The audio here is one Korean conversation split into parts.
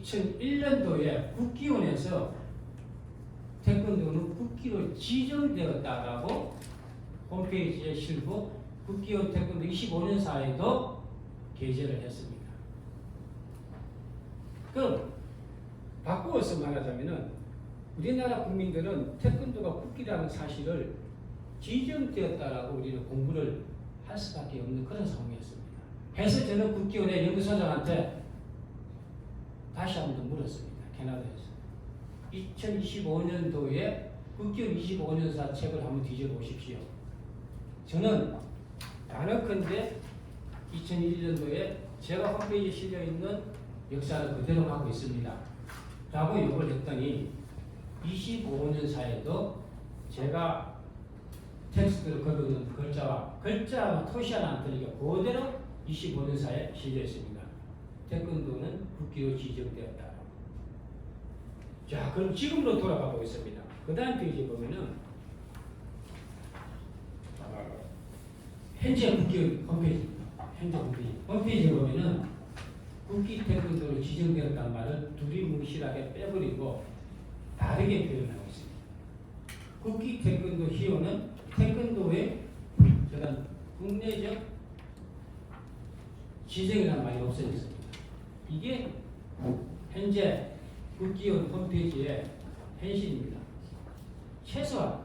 2001년도에 국기원에서 태권도는 국기로 지정되었다라고 홈페이지에 실고 국기원 태권도 25년사에도 게재를 했습니다. 그럼 바꾸어서 말하자면은 우리나라 국민들은 태권도가 국기라는 사실을 지정되었다라고 우리는 공부를 할 수밖에 없는 그런 상황이었습니다. 그래서 저는 국기원의 연구소장한테 다시 한 번 물었습니다. 캐나다에서 2025년도에 국기원 25년사 책을 한번 뒤져보십시오. 저는 단언컨대 2001년도에 제가 홈페이지에 실려있는 역사를 그대로 하고 있습니다. 라고 욕을 했더니 25년사에도 제가 텍스트를 걸어놓은 글자와 토시 하나 안 틀리게 그대로 25년사에 실려있습니다. 태권도는 국기로 지정되었다. 자, 그럼 지금으로 돌아가 보겠습니다. 그 다음 페이지에 보면은 현재 국기 홈페이지입니다. 현재 홈페이지에 보면은 국기 태권도로 지정되었다는 말을 두리뭉실하게 빼버리고 다르게 표현하고 있습니다. 국기 태권도 희호는 태권도의 국내적 지정이라는 말이 없어졌습니다. 이게 현재 국기원 홈페이지의 현실입니다. 최소한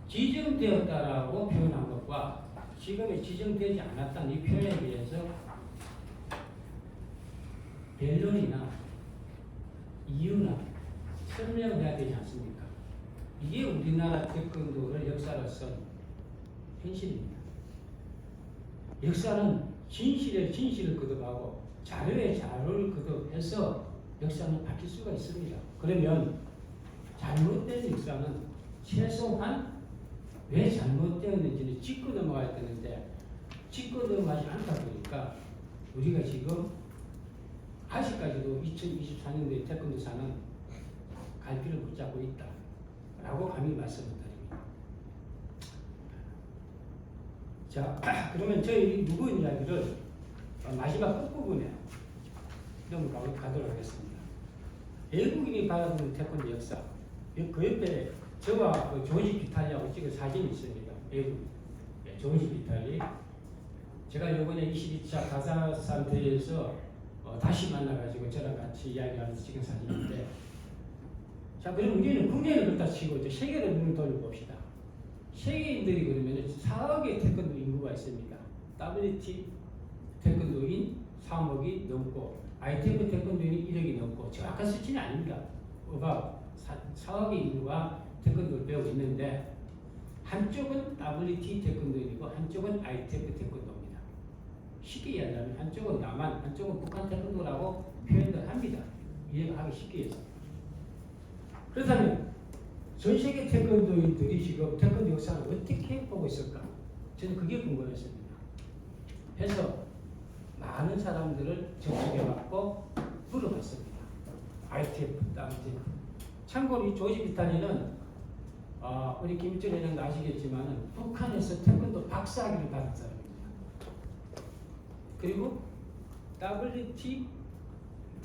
지정되었다라고 표현한 것과 지금의 지정되지 않았다는 이 표현에 대해서 변론이나 이유나 설명을 해야 되지 않습니까? 이게 우리나라 태권도를 역사로 쓴 현실입니다. 역사는 진실에 진실을 거듭하고 자료에 자료를 거듭해서 역사는 바뀔 수가 있습니다. 그러면 잘못된 역사는 최소한 왜 잘못되었는지는 짚고 넘어가야 되는데 짚고 넘어가지 않다 보니까 우리가 지금 아직까지도 2024년도에 태권도사는 갈 길을 못 잡고 있다 라고 감히 말씀을 드립니다. 자, 그러면 저희 무거운 이야기를 마지막 끝부분에 넘어가도록 하겠습니다. 외국인이 바라보는 태권도 역사, 그 옆에 저와 그 조지 비탈리하고 찍은 사진이 있습니다. 외국인 조지 비탈리. 제가 이번에 22차 가사산 대회에서 다시 만나가지고 저랑 같이 이야기하면서 찍은 사진인데, 자, 그럼 우리는 국내를 그렇다 치고 이제 세계를 눈을 돌려봅시다. 세계인들이 그러면 4억의 태권도 인구가 있습니다. WT 태권도인 3억이 넘고 ITF 태권도인이 1억이 넘고 정확한 수치는 아닙니다. about 4억의 인구가 태권도를 배우고 있는데 한쪽은 WT 태권도인이고 한쪽은 ITF 태권도입니다. 쉽게 이야기하면 한쪽은 남한, 한쪽은 북한 태권도라고 표현을 합니다. 이해가 하기 쉽게 해서. 그렇다면 전 세계 태권도인들이 지금 태권도 역사를 어떻게 보고 있을까? 저는 그게 궁금했습니다. 그래서 많은 사람들을 접촉해봤고 물어봤습니다. ITF, WTF. 참고로 이 조지 비타니는 우리 김일전 회장도 아시겠지만 북한에서 태권도 박사학위를 받은 사람입니다. 그리고 WT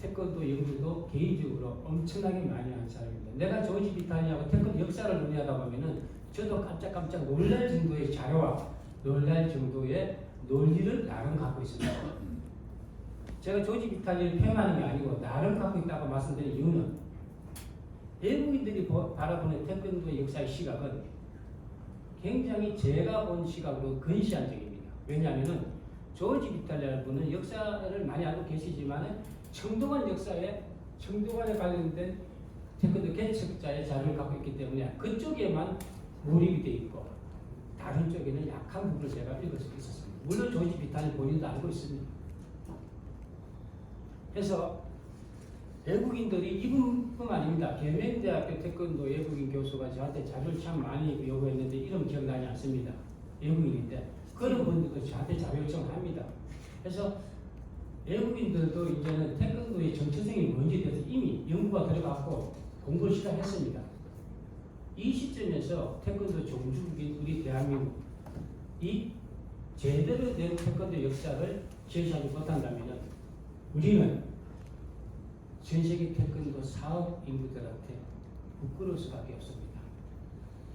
태권도 연구도 개인적으로 엄청나게 많이 한 사람입니다. 내가 조지 비타니하고 태권도 역사를 논의하다 보면은 저도 깜짝깜짝 놀랄 정도의 자료와 놀랄 정도의 논리를 나름 갖고 있습니다. 제가 조지 비타니를 폄하하는 게 아니고 나름 갖고 있다고 말씀드린 이유는 외국인들이 바라보는 태권도 역사의 시각은 굉장히 제가 본 시각으로 근시안적입니다. 왜냐하면 조지 비탈리라는 분은 역사를 많이 알고 계시지만 청동환 역사에 청동환에 관련된 태권도 개척자의 자료를 갖고 있기 때문에 그쪽에만 몰입이 되어 있고 다른 쪽에는 약한 부분을 제가 읽을 수 있었습니다. 물론 조지 비탈리 본인도 알고 있습니다. 그래서 외국인들이 이분뿐만 아닙니다. 계명대학교 태권도 외국인 교수가 저한테 자료를 참 많이 요구했는데 이름 기억나지 않습니다. 외국인인데 그런 분들도 저한테 자료 요청을 합니다. 그래서 외국인들도 이제는 태권도의 정체성이 뭔지에 대해서 이미 연구가 들어갔고 공부를 시작했습니다. 이 시점에서 태권도 종주국인 우리 대한민국이 제대로 된 태권도 역사를 제시하지 못한다면 우리는 전 세계 태권도 사업 인구들한테 부끄러울 수밖에 없습니다.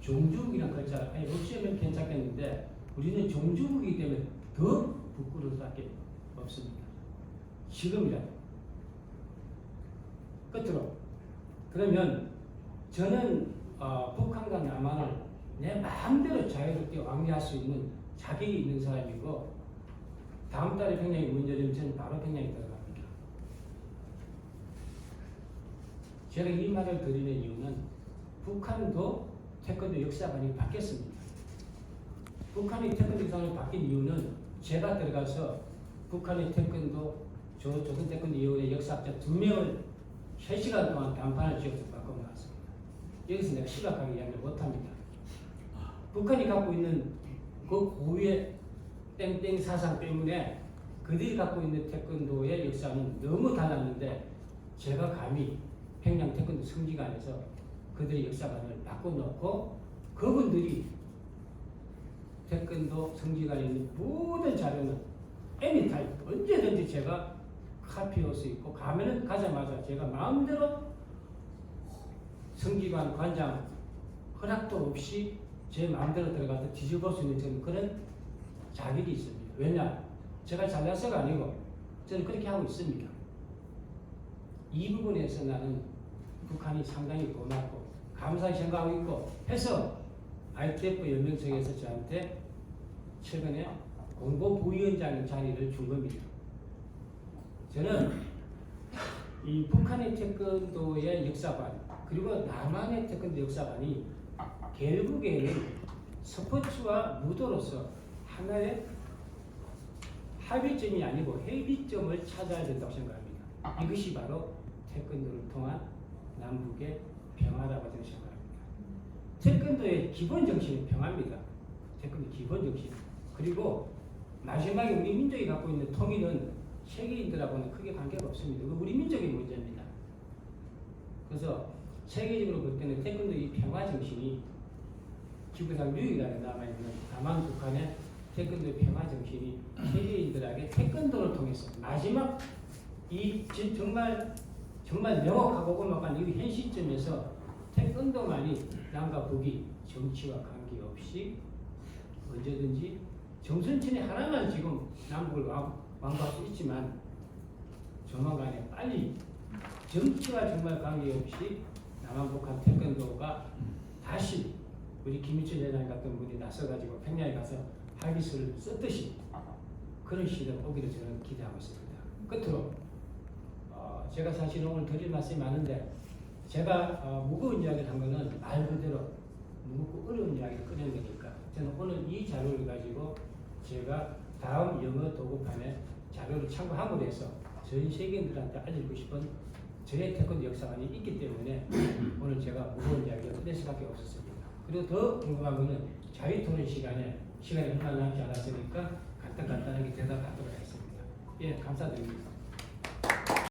종주국이라는 글자를 아예 없애면 괜찮겠는데 우리는 종주국이기 때문에 더 부끄러울 수밖에 없습니다. 지금이라도. 끝으로 그러면 저는 북한과 남한을 내 마음대로 자유롭게 왕래할 수 있는 자격이 있는 사람이고 다음 달에 평양이 문제되면 저는 바로 평양에 들어갑니다. 제가 이 말을 드리는 이유는 북한도 태권도 역사관이 바뀌었습니다. 북한의 태권도 역사관이 바뀐 이유는 제가 들어가서 북한의 태권도 조선 태권도 위원회 역사학자 2명을 3시간 동안 단판을 지어서 바꿔 나왔습니다. 여기서 내가 심각하게 이야기를 못합니다. 북한이 갖고 있는 그 고유의 땡땡 사상 때문에 그들이 갖고 있는 태권도의 역사는 너무 달랐는데 제가 감히 평양 태권도 성지관에서 그들의 역사관을 바꿔놓고 그분들이 태권도 성지관에 있는 모든 자료는 애니타임 언제든지 제가 카피할 수 있고 가면은 가자마자 제가 마음대로 성기관 관장 허락도 없이 제 마음대로 들어가서 뒤집을 수 있는 저는 그런 자격이 있습니다. 왜냐? 제가 잘나서가 아니고 저는 그렇게 하고 있습니다. 이 부분에서 나는 북한이 상당히 고맙고 감사히 생각하고 있고 해서 ITF 연맹청에서 저한테 최근에 공보부위원장 자리를 준 겁니다. 저는 이 북한의 태권도의 역사관 그리고 남한의 태권도 역사관이 결국에는 스포츠와 무도로서 하나의 합의점이 아니고 해비점을 찾아야 된다고 생각합니다. 이것이 바로 태권도를 통한 남북의 평화라고 저는 생각합니다. 태권도의 기본 정신은 평화입니다. 태권도 기본 정신. 그리고 마지막에 우리 민족이 갖고 있는 통일은 세계인들하고는 크게 관계가 없습니다. 우리 민족의 문제입니다. 그래서 세계적으로 볼 때는 태권도의 평화 정신이 지구상 유일하게 남아있는 남한 북한의 태권도의 평화 정신이 세계인들에게 태권도를 통해서 마지막 이 정말 명확하고 고막한 이 현 시점에서 태권도만이 남과 북이 정치와 관계없이 언제든지 정선천이 하나만 지금 남북을 왕복할 수 있지만 조만간에 빨리 정치와 정말 관계없이 남한 북한 태권도가 다시 우리 김일철 회장 같은 분이 나서가지고 평양에 가서 합의서를 썼듯이 그런 시대가 오기를 저는 기대하고 있습니다. 끝으로 제가 사실 오늘 드릴 말씀이 많은데 제가 무거운 이야기를 한 거는 말 그대로 무겁고 어려운 이야기를 꺼낸 거니까 저는 오늘 이 자료를 가지고 제가 다음 영어 도급판에 자료를 참고함으로 해서 전 세계인들한테 알리고 싶은 저의 태권도 역사관이 있기 때문에 오늘 제가 무거운 이야기를 꺼낼 수밖에 없었습니다. 그리고 더 궁금한 거는 자유토론 시간이 얼마 남지 않았으니까 간단하게 대답하도록 하겠습니다. 예, 감사드립니다.